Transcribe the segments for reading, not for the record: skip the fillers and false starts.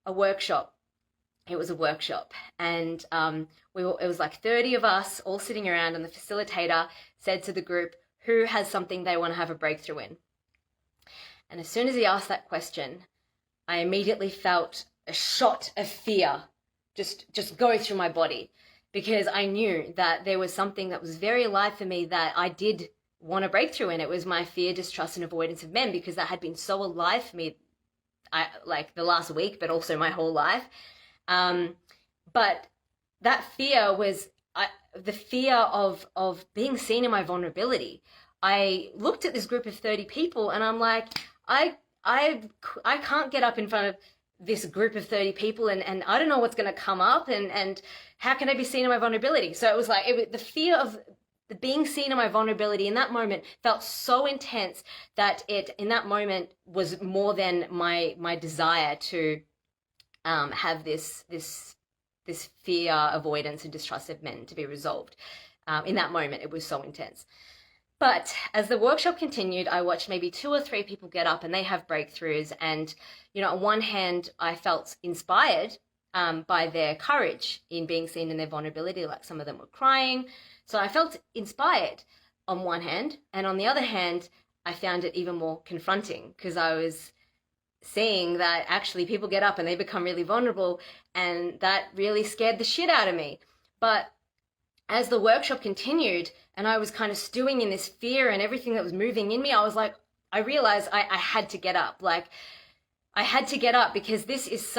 a workshop. It was a workshop, and it was like 30 of us all sitting around, and the facilitator said to the group, who has something they want to have a breakthrough in? And as soon as he asked that question, I immediately felt a shot of fear just go through my body, because I knew that there was something that was very alive for me that I did want a breakthrough in. It was my fear, distrust, and avoidance of men, because that had been so alive for me, like the last week, but also my whole life. But that fear was the fear of being seen in my vulnerability. I looked at this group of 30 people and I'm like, I can't get up in front of this group of 30 people and I don't know what's going to come up and how can I be seen in my vulnerability? So it was like, the fear of the being seen in my vulnerability in that moment felt so intense that it, in that moment, was more than my desire to have this fear, avoidance, and distrust of men to be resolved. In that moment, it was so intense. But as the workshop continued, I watched maybe 2 or 3 people get up and they have breakthroughs. And, you know, on one hand, I felt inspired by their courage in being seen in their vulnerability. Like some of them were crying. So I felt inspired on one hand. And on the other hand, I found it even more confronting, because I was seeing that actually people get up and they become really vulnerable, and that really scared the shit out of me. But as the workshop continued and I was kind of stewing in this fear and everything that was moving in me, I was like, I realized I had to get up. Like, I had to get up, because this is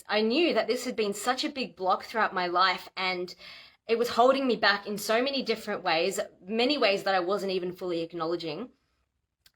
I knew that this had been such a big block throughout my life, and it was holding me back in so many different ways, many ways that I wasn't even fully acknowledging.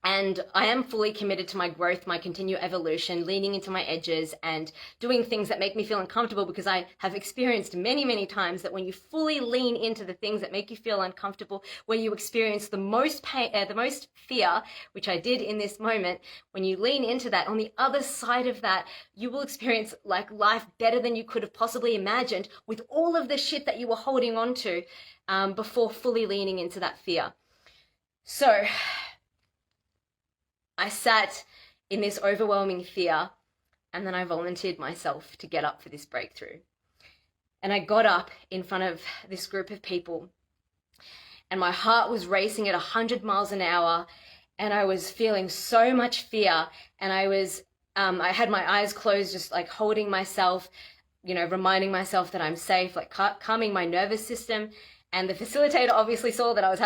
And I am fully committed to my growth, my continued evolution, leaning into my edges and doing things that make me feel uncomfortable, because I have experienced many, many times that when you fully lean into the things that make you feel uncomfortable, when you experience the most pain, the most fear, which I did in this moment, when you lean into that, on the other side of that, you will experience like life better than you could have possibly imagined, with all of the shit that you were holding on to before fully leaning into that fear. So I sat in this overwhelming fear, and then I volunteered myself to get up for this breakthrough. And I got up in front of this group of people, and my heart was racing at 100 miles an hour, and I was feeling so much fear, and I had my eyes closed, just like holding myself, you know, reminding myself that I'm safe, like calming my nervous system. And the facilitator obviously saw that I was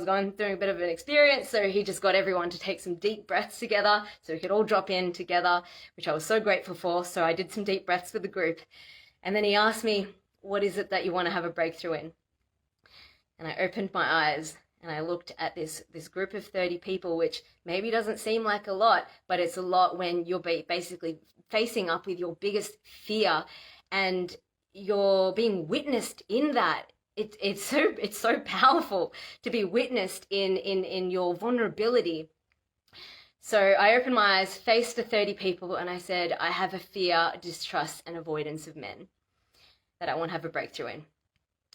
going through a bit of an experience, so he just got everyone to take some deep breaths together so we could all drop in together, which I was so grateful for. So I did some deep breaths with the group. And then he asked me, what is it that you want to have a breakthrough in? And I opened my eyes and I looked at this group of 30 people, which maybe doesn't seem like a lot, but it's a lot when you're basically facing up with your biggest fear and you're being witnessed in that. It's so powerful to be witnessed in your vulnerability. So I opened my eyes, faced the 30 people, and I said, I have a fear, distrust, and avoidance of men that I want to have a breakthrough in.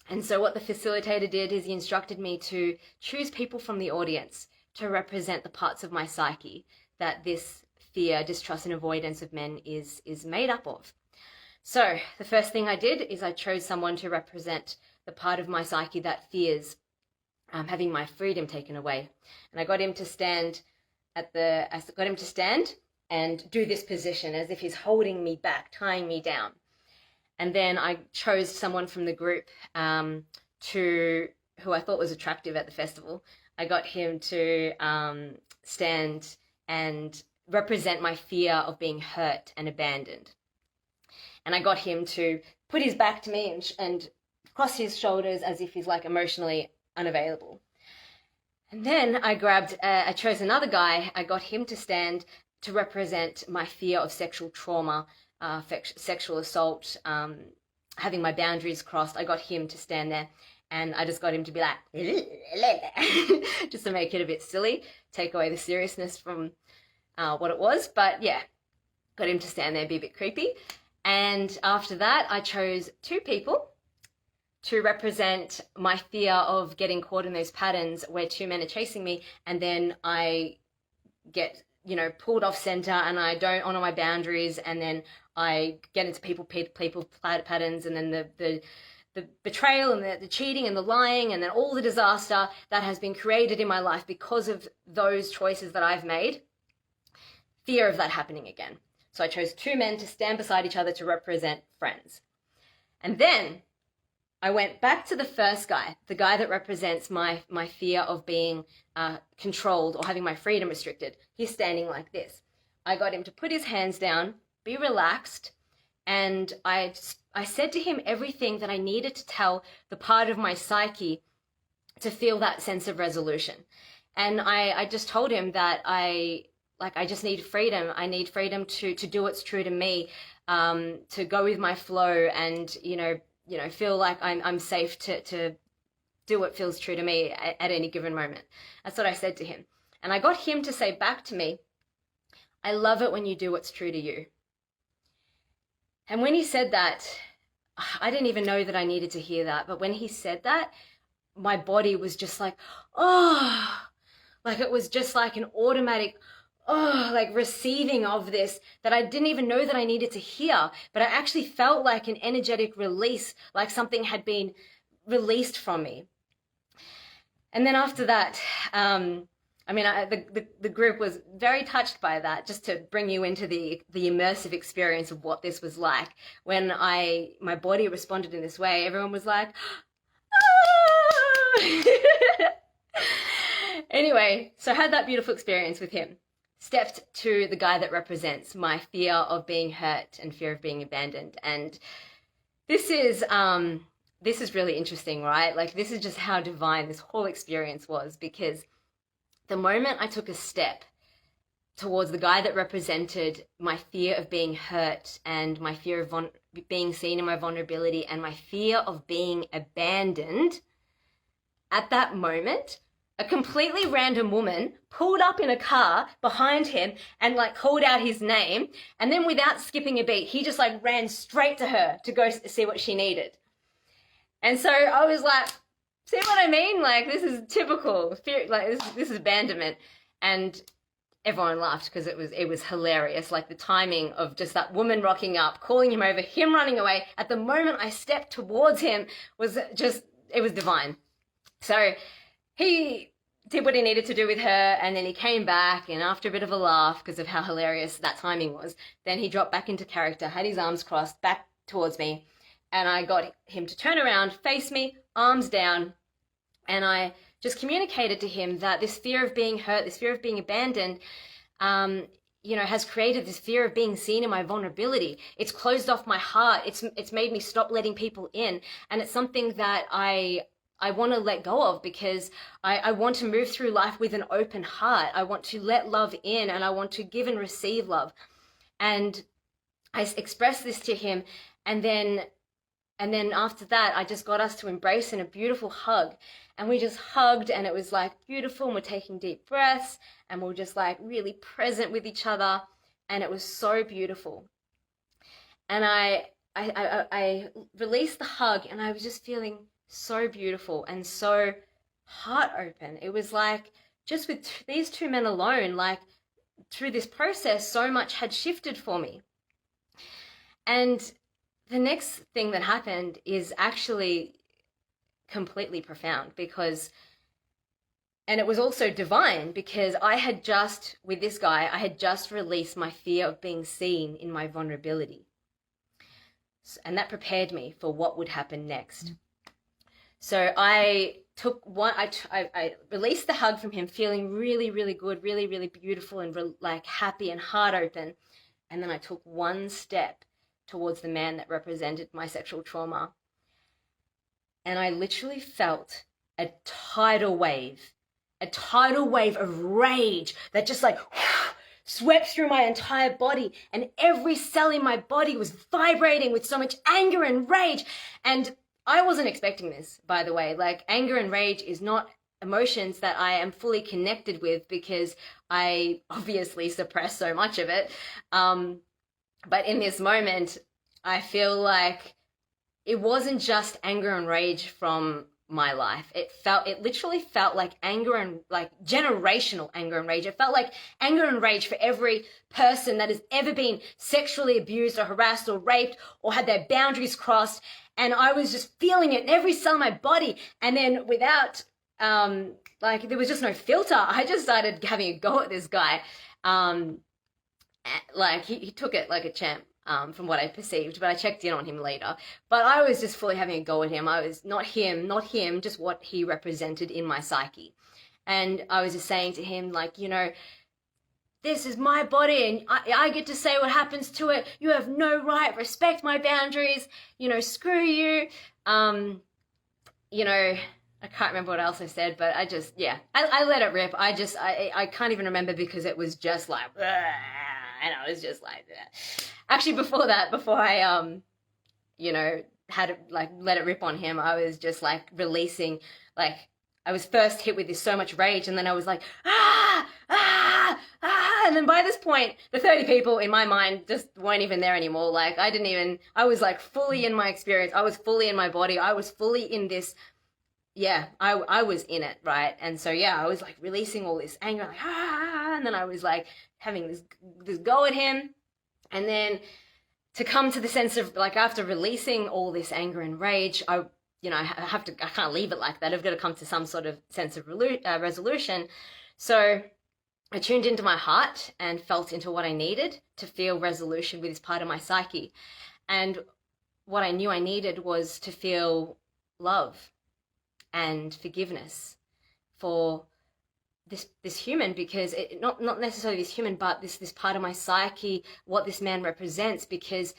And so what the facilitator did is he instructed me to choose people from the audience to represent the parts of my psyche that this fear, distrust, and avoidance of men is made up of. So the first thing I did is I chose someone to represent the part of my psyche that fears having my freedom taken away. And I got him to stand and do this position as if he's holding me back, tying me down. And then I chose someone from the group who I thought was attractive at the festival. I got him to stand and represent my fear of being hurt and abandoned. And I got him to put his back to me and cross his shoulders as if he's like emotionally unavailable. And then I chose another guy. I got him to stand to represent my fear of sexual trauma, sexual assault, having my boundaries crossed. I got him to stand there, and I just got him to be like, just to make it a bit silly, take away the seriousness from what it was. But yeah, got him to stand there, be a bit creepy. And after that, I chose 2 people to represent my fear of getting caught in those patterns where 2 men are chasing me, and then I get pulled off center and I don't honor my boundaries, and then I get into people patterns, and then the betrayal and the cheating and the lying, and then all the disaster that has been created in my life because of those choices that I've made. Fear of that happening again. So I chose two men to stand beside each other to represent friends. And then I went back to the first guy, the guy that represents my fear of being controlled or having my freedom restricted. He's standing like this. I got him to put his hands down, be relaxed, and I said to him everything that I needed to tell the part of my psyche to feel that sense of resolution. And I just told him that I just need freedom. I need freedom to do what's true to me, to go with my flow, and feel like I'm safe to do what feels true to me at any given moment. That's what I said to him. And I got him to say back to me, I love it when you do what's true to you. And when he said that, I didn't even know that I needed to hear that. But when he said that, my body was just like, oh, like it was just like an automatic, oh, like receiving of this that I didn't even know that I needed to hear. But I actually felt like an energetic release, like something had been released from me. And then after that, the group was very touched by that, just to bring you into the immersive experience of what this was like. When my body responded in this way, everyone was like, ah! Anyway, so I had that beautiful experience with him. Stepped to the guy that represents my fear of being hurt and fear of being abandoned. And this is really interesting, right? Like, this is just how divine this whole experience was, because the moment I took a step towards the guy that represented my fear of being hurt and my fear of being seen in my vulnerability and my fear of being abandoned, at that moment, a completely random woman pulled up in a car behind him and called out his name. And then without skipping a beat, he just ran straight to her to go see what she needed. And so I was like, see what I mean? This is typical fear, this is abandonment. And everyone laughed because it was hilarious. The timing of just that woman rocking up, calling him over, him running away. At the moment I stepped towards him it was divine. So he did what he needed to do with her, and then he came back, and after a bit of a laugh because of how hilarious that timing was, then he dropped back into character, had his arms crossed back towards me, and I got him to turn around, face me, arms down, and I just communicated to him that this fear of being hurt, this fear of being abandoned, has created this fear of being seen in my vulnerability. It's closed off my heart. It's made me stop letting people in, and it's something that I want to let go of, because I want to move through life with an open heart. I want to let love in, and I want to give and receive love. And I expressed this to him, and then after that, I just got us to embrace in a beautiful hug. And we just hugged, and it was beautiful, and we're taking deep breaths, and we're just really present with each other, and it was so beautiful. And I released the hug, and I was just feeling so beautiful and so heart open. It was just with these two men alone, through this process, so much had shifted for me. And the next thing that happened is actually completely profound, and it was also divine, because with this guy, I had just released my fear of being seen in my vulnerability. And that prepared me for what would happen next. So I took I released the hug from him, feeling really, really good, really, really beautiful, and happy and heart open. And then I took one step towards the man that represented my sexual trauma. And I literally felt a tidal wave of rage that just swept through my entire body, and every cell in my body was vibrating with so much anger and rage. And I wasn't expecting this, by the way. Anger and rage is not emotions that I am fully connected with, because I obviously suppress so much of it. But in this moment, I feel like it wasn't just anger and rage from my life. It literally felt like anger, and like generational anger and rage. It felt like anger and rage for every person that has ever been sexually abused or harassed or raped or had their boundaries crossed. And I was just feeling it in every cell of my body. And then without, like, there was just no filter. I just started having a go at this guy. Like, he took it like a champ. From what I perceived, but I checked in on him later. But I was just fully having a go at him. I was not him, just what he represented in my psyche. And I was just saying to him, like, you know, this is my body and I get to say what happens to it. You have no right. Respect my boundaries. You know, screw you. You know, I can't remember what else I said, but I just, yeah, I let it rip. I can't even remember because it was just like, and I was just like that. Actually, before I, you know, had to like let it rip on him, I was just like releasing, like I was first hit with this so much rage, and then I was like, and then by this point, the 30 people in my mind just weren't even there anymore. Like I was like fully in my experience. I was fully in my body. I was fully in this. Yeah, I was in it, right? And so, yeah, I was like releasing all this anger, like, and then I was like having this go at him. And then to come to the sense of like, after releasing all this anger and rage, I can't leave it like that. I've got to come to some sort of sense of resolution. So I tuned into my heart and felt into what I needed to feel resolution with this part of my psyche. And what I knew I needed was to feel love and forgiveness for this human, because not necessarily this human, but this part of my psyche, what this man represents, because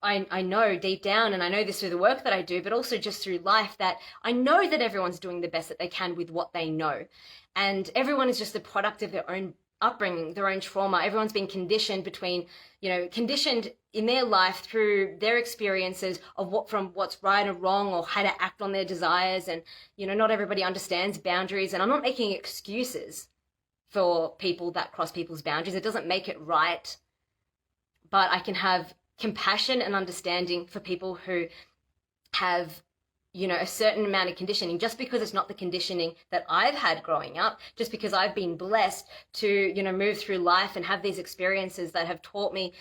I know deep down, and I know this through the work that I do, but also just through life, that I know that everyone's doing the best that they can with what they know. And everyone is just the product of their own upbringing, their own trauma. Everyone's been conditioned conditioned in their life through their experiences of what's right or wrong, or how to act on their desires. And, you know, not everybody understands boundaries. And I'm not making excuses for people that cross people's boundaries. It doesn't make it right. But I can have compassion and understanding for people who have, you know, a certain amount of conditioning, just because it's not the conditioning that I've had growing up, just because I've been blessed to, you know, move through life and have these experiences that have taught me,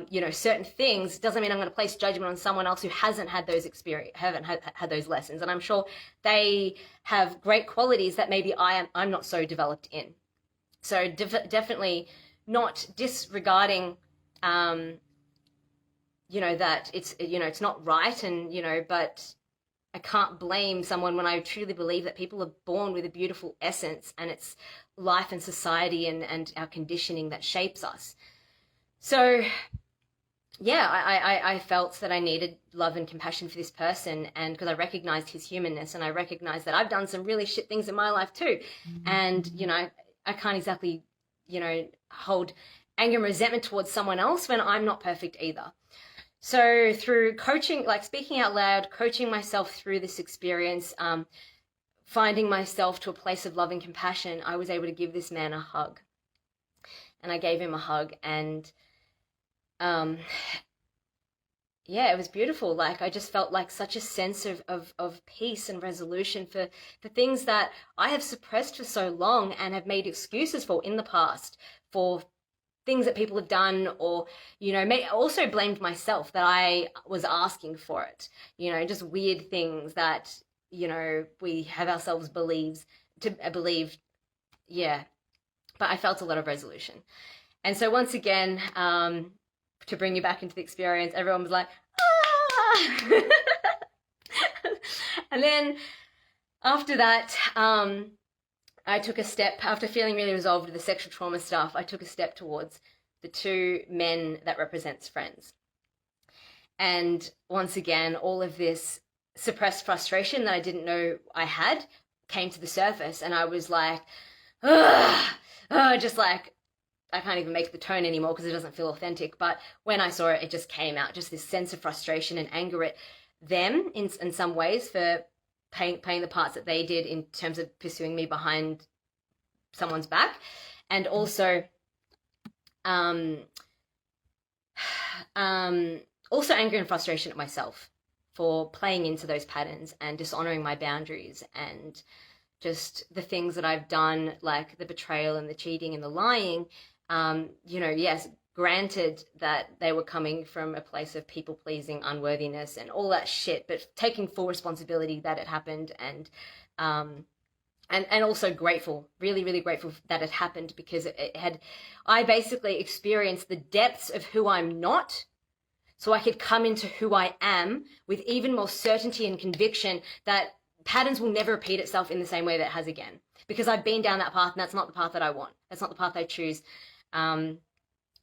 you know, certain things, doesn't mean I'm going to place judgment on someone else who hasn't had those haven't had those lessons. And I'm sure they have great qualities that maybe I'm not so developed in. So definitely not disregarding, you know, that it's not right, and, you know, but I can't blame someone when I truly believe that people are born with a beautiful essence, and it's life and society and our conditioning that shapes us. So, yeah, I felt that I needed love and compassion for this person, and because I recognized his humanness, and I recognized that I've done some really shit things in my life too. Mm-hmm. And, you know, I can't exactly, you know, hold anger and resentment towards someone else when I'm not perfect either. So through coaching, like speaking out loud, coaching myself through this experience, finding myself to a place of love and compassion, I was able to give this man a hug. And I gave him a hug, and yeah, it was beautiful. Like, I just felt like such a sense of peace and resolution for things that I have suppressed for so long and have made excuses for in the past, for things that people have done, or, you know, also blamed myself that I was asking for it, you know, just weird things that, you know, we have ourselves believe. Yeah, but I felt a lot of resolution. And so once again, to bring you back into the experience, everyone was like, ah! And then after that, I took a step, after feeling really resolved with the sexual trauma stuff, I took a step towards the two men that represents friends. And once again, all of this suppressed frustration that I didn't know I had came to the surface, and I was like, just like, I can't even make the tone anymore because it doesn't feel authentic. But when I saw it, it just came out, just this sense of frustration and anger at them in some ways for playing the parts that they did in terms of pursuing me behind someone's back, and also also anger and frustration at myself for playing into those patterns and dishonoring my boundaries and just the things that I've done, like the betrayal and the cheating and the lying. Yes, granted that they were coming from a place of people pleasing, unworthiness, and all that shit, but taking full responsibility that it happened, and also grateful, really, really grateful that it happened, because I basically experienced the depths of who I'm not, so I could come into who I am with even more certainty and conviction that patterns will never repeat itself in the same way that it has again. Because I've been down that path, and that's not the path that I want. That's not the path I choose. I'm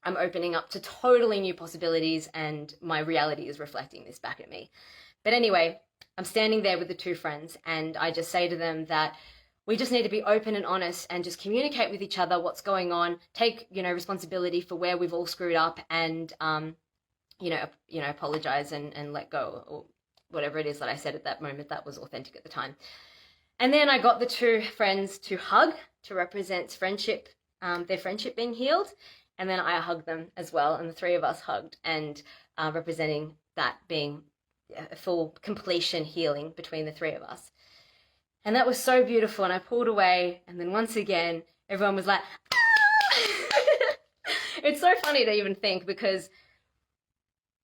opening up to totally new possibilities, and my reality is reflecting this back at me. But anyway, I'm standing there with the two friends, and I just say to them that we just need to be open and honest and just communicate with each other what's going on, take, responsibility for where we've all screwed up, and, apologize and let go, or whatever it is that I said at that moment that was authentic at the time. And then I got the two friends to hug to represent friendship, their friendship being healed. And then I hugged them as well. And the three of us hugged, and representing that being a full completion healing between the three of us. And that was so beautiful. And I pulled away, and then once again, everyone was like, ah! It's so funny to even think, because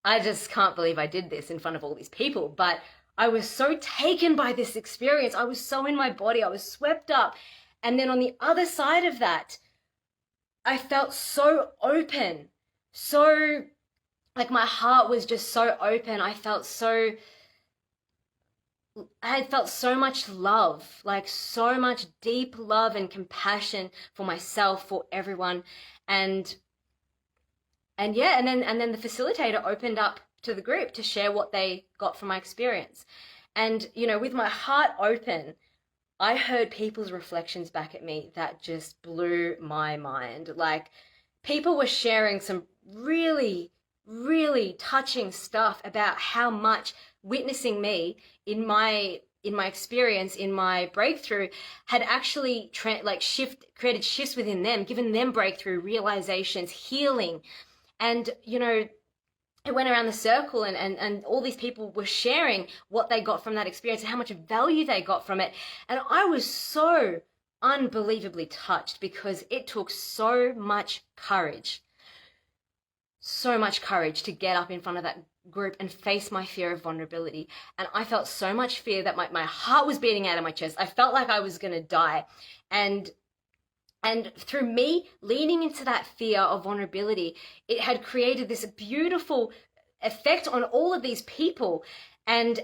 I just can't believe I did this in front of all these people. But I was so taken by this experience. I was so in my body. I was swept up. And then on the other side of that, I felt so open. So, like, my heart was just so open. I had felt so much love, like so much deep love and compassion for myself, for everyone. And then the facilitator opened up to the group to share what they got from my experience. And, with my heart open, I heard people's reflections back at me that just blew my mind. Like, people were sharing some really, really touching stuff about how much witnessing me in my experience, in my breakthrough, had actually created shifts within them, given them breakthrough, realizations, healing. And, it went around the circle, and all these people were sharing what they got from that experience and how much value they got from it. And I was so unbelievably touched, because it took so much courage to get up in front of that group and face my fear of vulnerability. And I felt so much fear that my heart was beating out of my chest. I felt like I was going to die. And through me leaning into that fear of vulnerability, it had created this beautiful effect on all of these people. And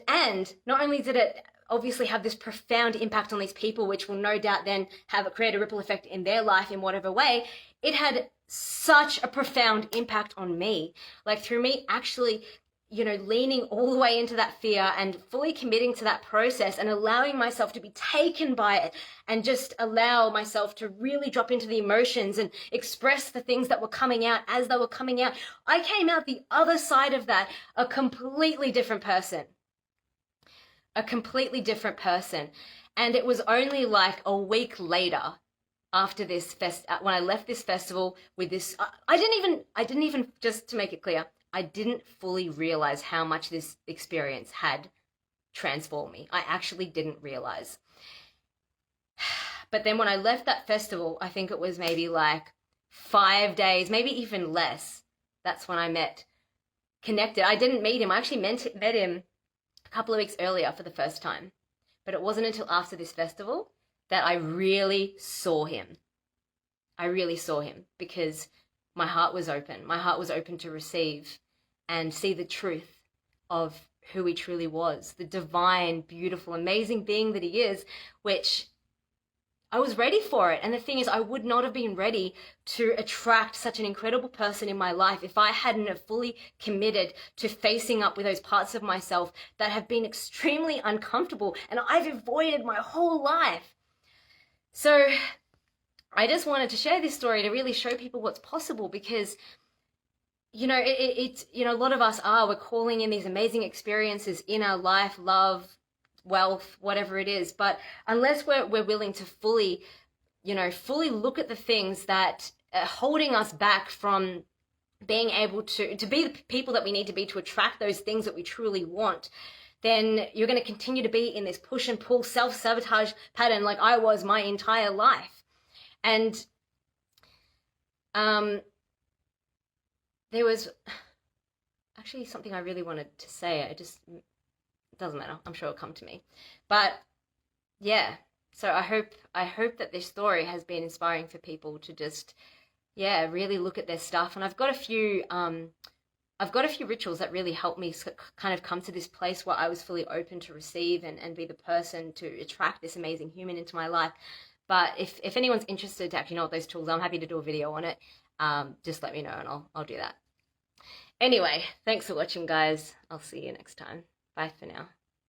not only did it obviously have this profound impact on these people, which will no doubt then create a ripple effect in their life in whatever way, it had such a profound impact on me. Like, through me actually, leaning all the way into that fear and fully committing to that process and allowing myself to be taken by it, and just allow myself to really drop into the emotions and express the things that were coming out as they were coming out. I came out the other side of that a completely different person. And it was only like a week later, after this when I left this festival with this, I didn't even, just to make it clear, I didn't fully realize how much this experience had transformed me. I actually didn't realize. But then when I left that festival, I think it was maybe like 5 days, maybe even less. That's when I connected. I didn't meet him. I actually met him a couple of weeks earlier for the first time. But it wasn't until after this festival that I really saw him. Because my heart was open. My heart was open to receive and see the truth of who he truly was, the divine, beautiful, amazing being that he is, which I was ready for it. And the thing is, I would not have been ready to attract such an incredible person in my life if I hadn't have fully committed to facing up with those parts of myself that have been extremely uncomfortable and I've avoided my whole life. So I just wanted to share this story to really show people what's possible, because, a lot of us we're calling in these amazing experiences in our life, love, wealth, whatever it is. But unless we're willing to fully look at the things that are holding us back from being able to be the people that we need to be to attract those things that we truly want, then you're going to continue to be in this push and pull self-sabotage pattern like I was my entire life. And there was actually something I really wanted to say. It doesn't matter. I'm sure it'll come to me. But yeah, so I hope that this story has been inspiring for people to just, yeah, really look at their stuff. And I've got a few rituals that really helped me kind of come to this place where I was fully open to receive and be the person to attract this amazing human into my life. But if anyone's interested to actually know what those tools are, I'm happy to do a video on it. Just let me know and I'll do that. Anyway, thanks for watching, guys. I'll see you next time. Bye for now.